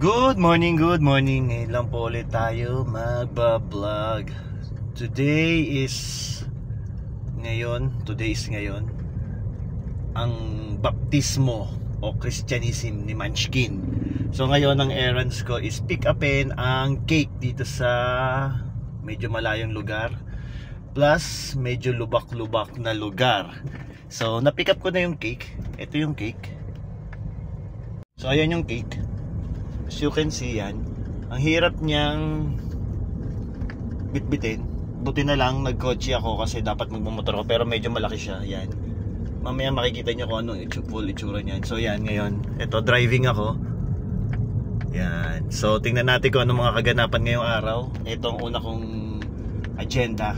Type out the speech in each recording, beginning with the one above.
Good morning. Ngayon lang po ulit tayo magbablog. Today is ngayon ang baptismo o Christianism ni Munchkin. So ngayon ang errands ko is pick upin ang cake dito sa medyo malayong lugar, plus medyo lubak-lubak na lugar. So na-pick up ko na yung cake. Ito yung cake. So ayan yung cake. As you can see yan, ang hirap niyang bitbitin. Buti na lang nagkotse ako kasi dapat magmamotor ako, pero medyo malaki siya. Yan, mamaya makikita niyo kung anong full itsura niyan. So yan, ngayon ito driving ako. Yan, so tingnan natin kung anong mga kaganapan ngayong araw. Ito ang una kong agenda,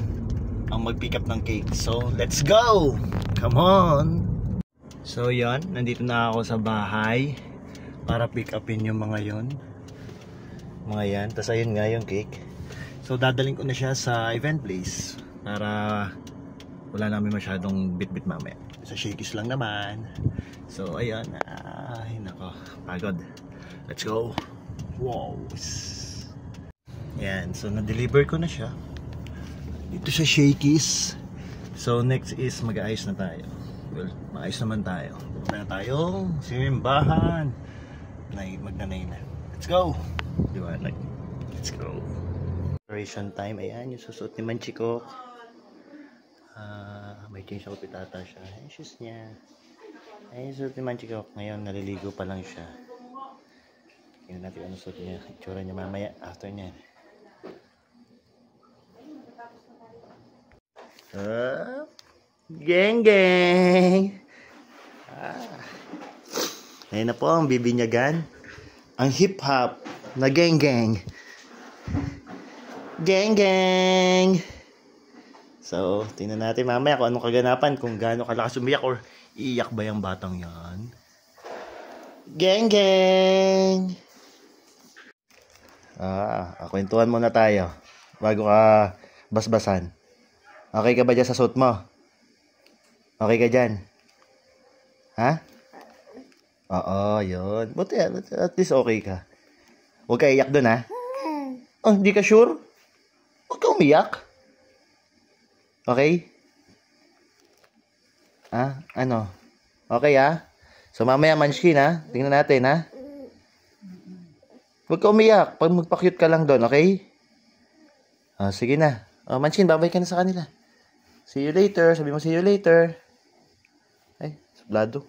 ang mag-pick up ng cake. So let's go, come on. So yan, nandito na ako sa bahay para pick upin yung mga yan. Tapos ayun nga yung cake. So dadaling ko na siya sa event place para wala namin masyadong bit-bit mamaya. Sa Shakey's lang naman. So ayun, ay nako, pagod. Let's go. Wow. Yan, so na-deliver ko na siya dito sa Shakey's. So next is mag-aayos na tayo. Well, maayos naman tayo. Punta na tayong simbahan. Magnanay na. Let's go. Liwanag. Let's go. Preparation time. Ayan yung susuot ni Manchiko. May change ako pitata siya. Ayan shoes niya. Ayan yung susuot ni Manchiko. Ngayon naliligo pa lang siya. Tingnan natin ano suot niya. Itsura niya mamaya after niya. Geng geng. Ayan na po ang bibinyagan. Ang hip-hop na geng-geng. Geng-geng. So, tingnan natin mamaya kung anong kaganapan. Kung gaano kalakas umiyak or iiyak ba yung batang yan. Geng-geng. Kwentuhan muna tayo bago ka basbasan. Okay ka ba dyan sa suit mo? Okay ka dyan? Ha? Oo, yun. Buti at least okay ka. Huwag ka iyak dun, ha? Oh, hindi ka sure? Huwag ka umiyak. Okay? Ano? Okay, ha? So, mamaya Munchkin, ha? Tingnan natin, ha? Huwag ka umiyak. Pag magpa-cute ka lang dun, okay? Sige na. Munchkin, babay ka na sa kanila. See you later. Sabi mo, see you later. Ay, sublado.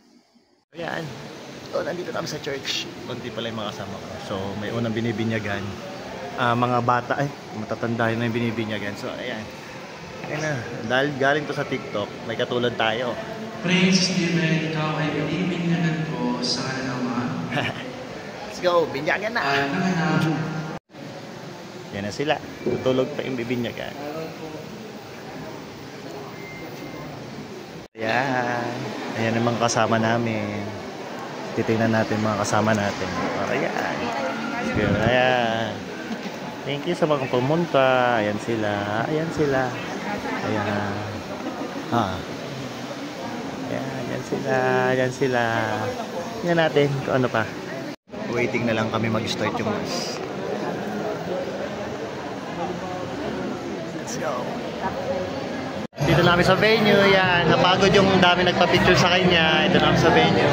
Ayan. So, nandito kami sa church. Kunti pala yung mga kasama ko. So, may unang binibinyagan. Mga bata, matatanda yun na yung binibinyagan. So, ayan. Ayan na. Dahil galing to sa TikTok, may katulad tayo. Praise Steven, ikaw ay binibinyagan ko sa Ama. Let's go, binyagan na. Yan na sila. Tutulog pa yung bibinyagan. Ayan. Ayan ang mga kasama namin. Titingnan natin mga kasama natin. Ayan. Ayan. Thank you sa mga pumunta. Ayan sila. Ayan. Ayan sila. Tingnan natin kung ano pa. Waiting na lang kami mag-start yung mass. Let's go. Dito namin sa venue. Yan. Napagod yung dami nagpa-picture sa kanya. Ito namin sa venue.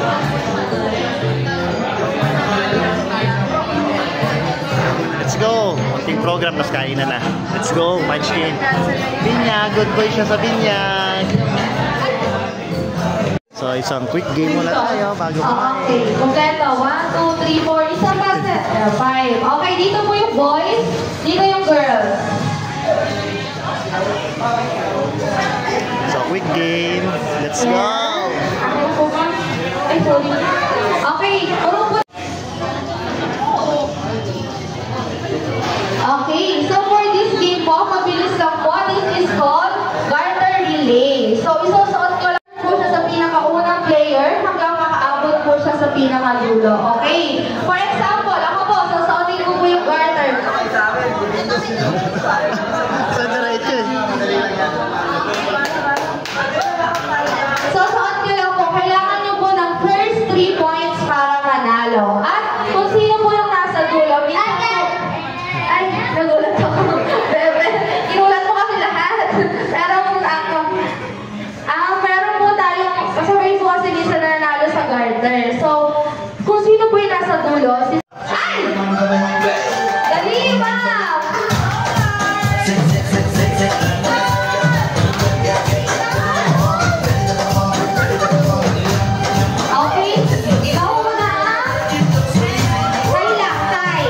Let's go. Kunting program, tas kainan na. Let's go, Munchkin. Binyag. Good boy siya sa binyag. So, isang quick game muna tayo bago kumain. Okay. Kompleto. 1, 2, 3, 4. Isang paset. 5. Okay, dito po yung boys. Dito yung girls. So, quick game. Let's go. Ay, sorry. Okay. Okay. So, for this game po, mabilis lang po. This is called garter relay. So, isusuot ko lang po siya sa pinakaunang player hanggang makaabot po siya sa pinakadulo. Okay? For example, ako po, susuotin ko po yung garter. Sa diretso. So, suot nyo lang po. Kailangan nyo po ng first 3 points para manalo. dulo. Ay! Dali, ma'am! Okay, ikaw muna ah. Kay lang, kay.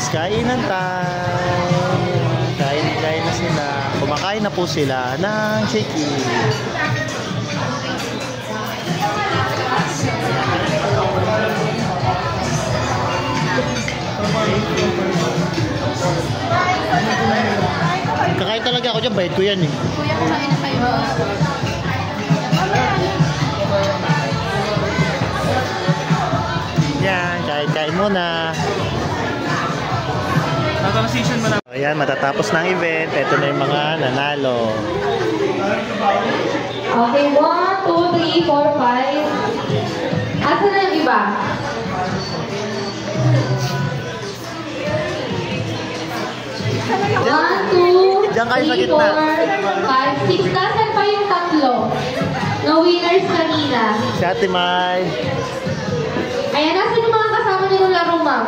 Kainan time. Kain na sila. Kumakain na po sila ng chiki. Kakain talaga ako dyan. Bait ko yan eh. Kuya, kumain na kayo. Yan, kain muna. Transition mo na. Ayan, matatapos ng event. Ito na yung mga nanalo. Okay, 1, 2, 3, 4, 5. Asan na yung iba? One, two, Diyan kayo sa three, gitna. 4, 5, 6. Nasaan pa yung tatlo? No winners kanina. Si Ate Mai. Ayan, nasaan yung mga kasama niyo ng laro, ma'am?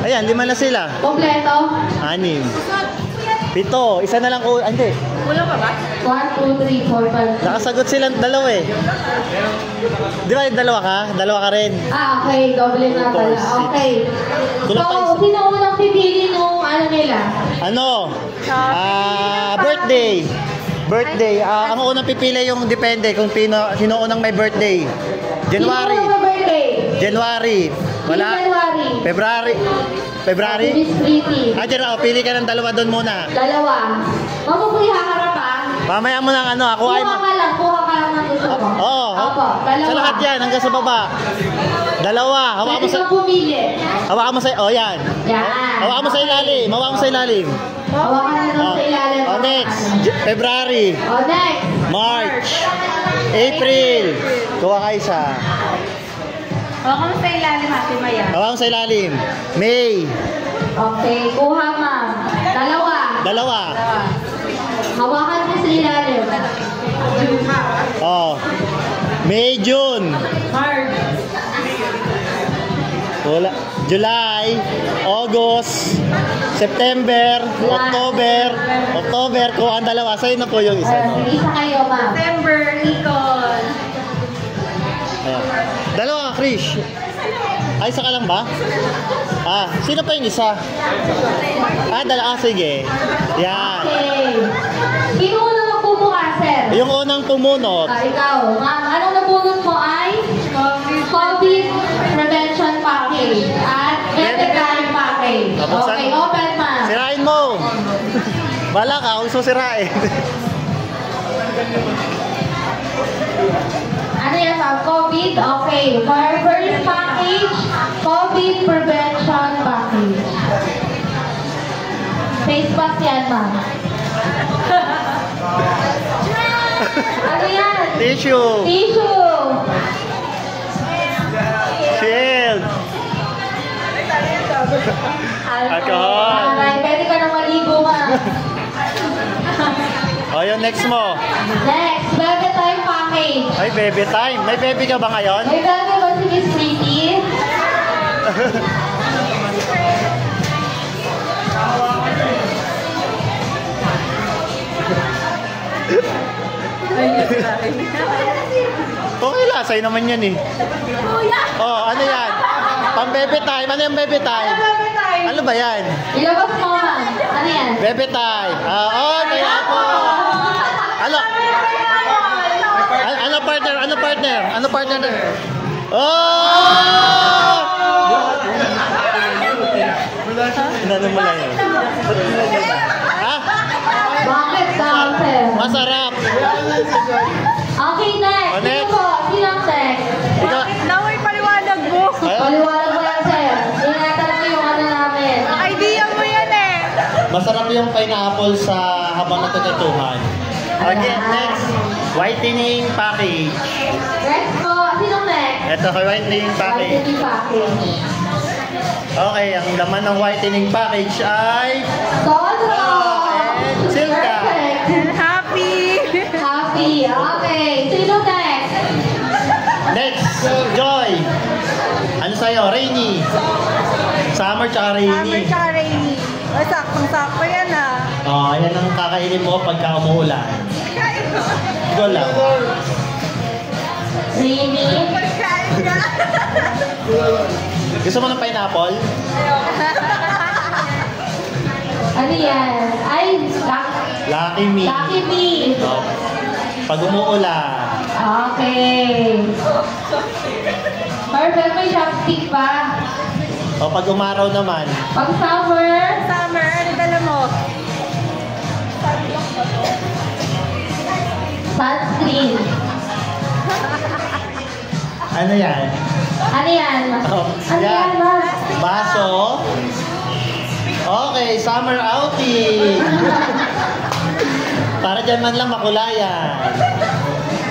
Ayan, 5 na sila. Kompleto? 6. 7. Isa na lang ko. Hindi. 1, 2, 3, 4, 5. Nakasagot silang dalawa eh. Di ba yung dalawa ka? Dalawa ka rin. Ah, okay. Doble na pala. Okay. Kulang pa So, isa. sino unang pipili nung ano nila? Ano? Birthday. Birthday. Ang unang pipili yung depende kung sino unang may birthday. January. Sino unang birthday? January. Wala. January. February. February? Miss Pretty. January. Pili ka ng dalawa doon muna. Dalawa. Mapupuy haharap ah. Mamaya mo ng ano. Ako ay... Kuha ka lang ng gusto ko. Oo. Opo, dalawa. Sa lahat yan. Hanggang sa baba. Dalawa. Hawakan mo Pwede sa... kang pumili. Hawakan mo sa... Oh, yan. Yan. Hawakan mo sa ilalim. Hawakan mo sa ilalim. Hawakan na lang sa ilalim. Oh, next. February. Oh, next. March. April. Kuha ka isa. Hawakan mo sa ilalim, Ate Maya. Hawakan mo sa ilalim. May. Okay, kuha ma'am. Dalawa. Hawakan mo sa ilalim. Oh. May, June. March. Wala. July. August. September. October. Kuha ang dalawa. Sa'yo na po yung isa. No? Isa kayo, ma'am. September, Nicole. Ayan. Dalawa, Krish. Ay, isa ka lang ba? Sino pa yung isa? Dalawa. Sige. Yan. Okay. Sino unang magpubuka, sir? Yung unang pumunot. Ikaw. Ma'am, anong nabunot mo ay? COVID prevention package at veterinary package. Okay, open, ma'am. Sirain mo. Bala ka, kung susirain. Ano yan, ma'am? COVID? Okay. For first package, COVID prevention package. Face mask yan, ma'am. Ano yan? Tissue. Tissue. Shield. Alcohol. Alright, pwede ka na maligo, ma'am. Yung next mo. Next, baby time package. Ay, baby time. May baby ka ba ngayon? May baby ba si Miss Pretty? Okay lang, sa'yo naman yan eh. Ano yan? Pang baby time. Ano yung baby time? Ano ba yan? Ilabas mo, ma'am. Ano yan? Baby time. Kaya po. Ano partner? Ano partner? Inano mo lang yun. Bakit daw, sir? Masarap. Okay, next. Sino po? Sino ang next? Ikaw. Naway paliwanag mo. Paliwanag mo yan, sir. Ingatan mo yung ano namin. Idea mo yan eh. Masarap yung pineapple sa habang natututuhan. Okay, next. Whitening package. Next po, sinong next? Ito, whitening package. Whitening package. Okay, ang laman ng whitening package ay... Solo! and Silka. Perfect. And happy! Happy. Okay. Sino next? Next, Joy. Ano sa'yo? Rainy. Summer tsaka Summer rainy. tsaka rainy. O, saktong-sakto yan ah. Oh, yan ang kakainin mo pagka umuulan. Ikaw lang. Rainy. Pagkain ka. Gusto mo ng pineapple? Ano yan? Ay, Lucky me. Lucky Me. Oh, pag umuulan. Okay. Perfect. May chopstick pa. O pag umaraw naman. Pag summer, Summer, ano dala mo? sunscreen. Ano yan? Ano yan? Oh, Ano yan, yan. ma'am? Baso. Okay, summer outing. Para dyan man lang makulayan.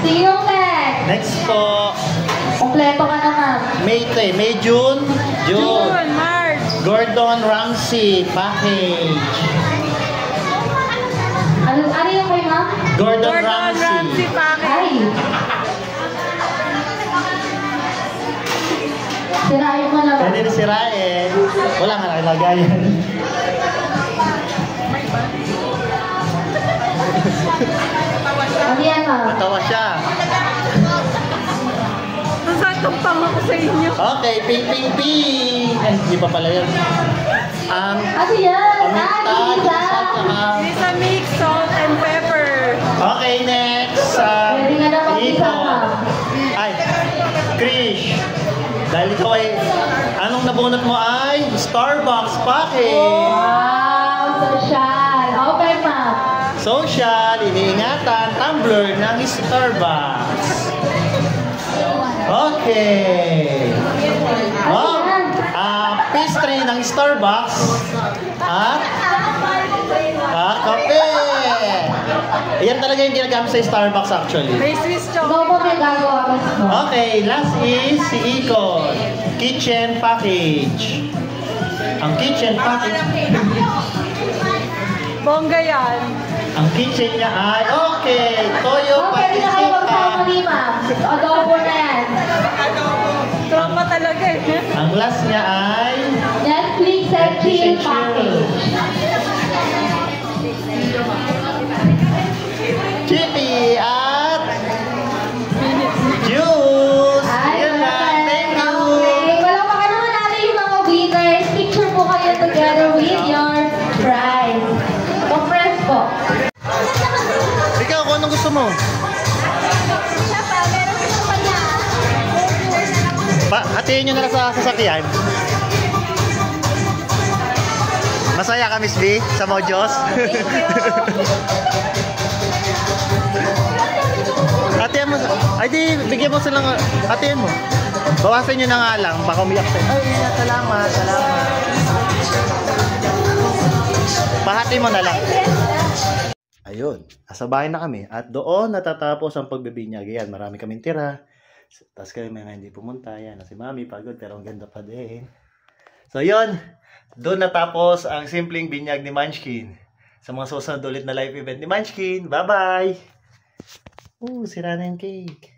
Sino next? Next po. Kompleto ka na, ma'am. May June. June, March. Gordon Ramsay package. Ano yung kay ma'am? Gordon Gordon Ramsay. Ramsay package. Ay. Sirayin mo na ba? Pwede na sirain. Wala nga nakilagayan. Ano yan, ma'am? Natawa siya. Nasatong pang ako sa inyo. Okay, ping ping ping. Ay, hindi pa pala yun. Ano yan? Paminta, Isa. Lisa mix, salt, and pepper. Okay, next. Pwede nga naman isa, Iko. ma'am. Ay, Krish. Dahil ikaw ay, anong nabunot mo ay Starbucks package. Wow, social. Okay, ma'am. Social, iniingatan, tumbler ng Starbucks. Okay. Wow. Pastry ng Starbucks. At kape. Yan talaga yung ginagamit sa Starbucks actually. May Swiss Ikaw chocolate. po may gagawa ka mo. Okay, last is si Iko. Kitchen package. Ang kitchen package. Bongga yan. Ang kitchen niya ay, okay, toyo Pwede na kayo magsama patisita. ni ma'am. Adobo na yan. Tropa talaga eh. Ang last niya ay, Netflix and chill package. chippy at juice. Ay, Yan lang, thank you. Okay. Palakpakan naman natin yung mga winners. Picture po kayo together with your prize. Compress po. Ikaw, kung anong gusto mo? Hatiin nyo na lang sa sasakyan. Masaya ka, Miss B, sa Mojos. Hatiin mo. Ay, di, bigyan mo silang, hatiin mo. Bawasan nyo na nga lang, baka umiyak tayo. Ay, salamat, salamat. Pahati mo na lang. Ayun, nasa bahay na kami. At doon natatapos ang pagbibinyag. Ayan, marami kaming tira. Tapos kami mga hindi pumunta. Yan, si Mami pagod pero ang ganda pa din. So yun, doon natapos ang simpleng binyag ni Munchkin. Sa mga susunod ulit na live event ni Munchkin. Bye-bye! Sira na yung cake.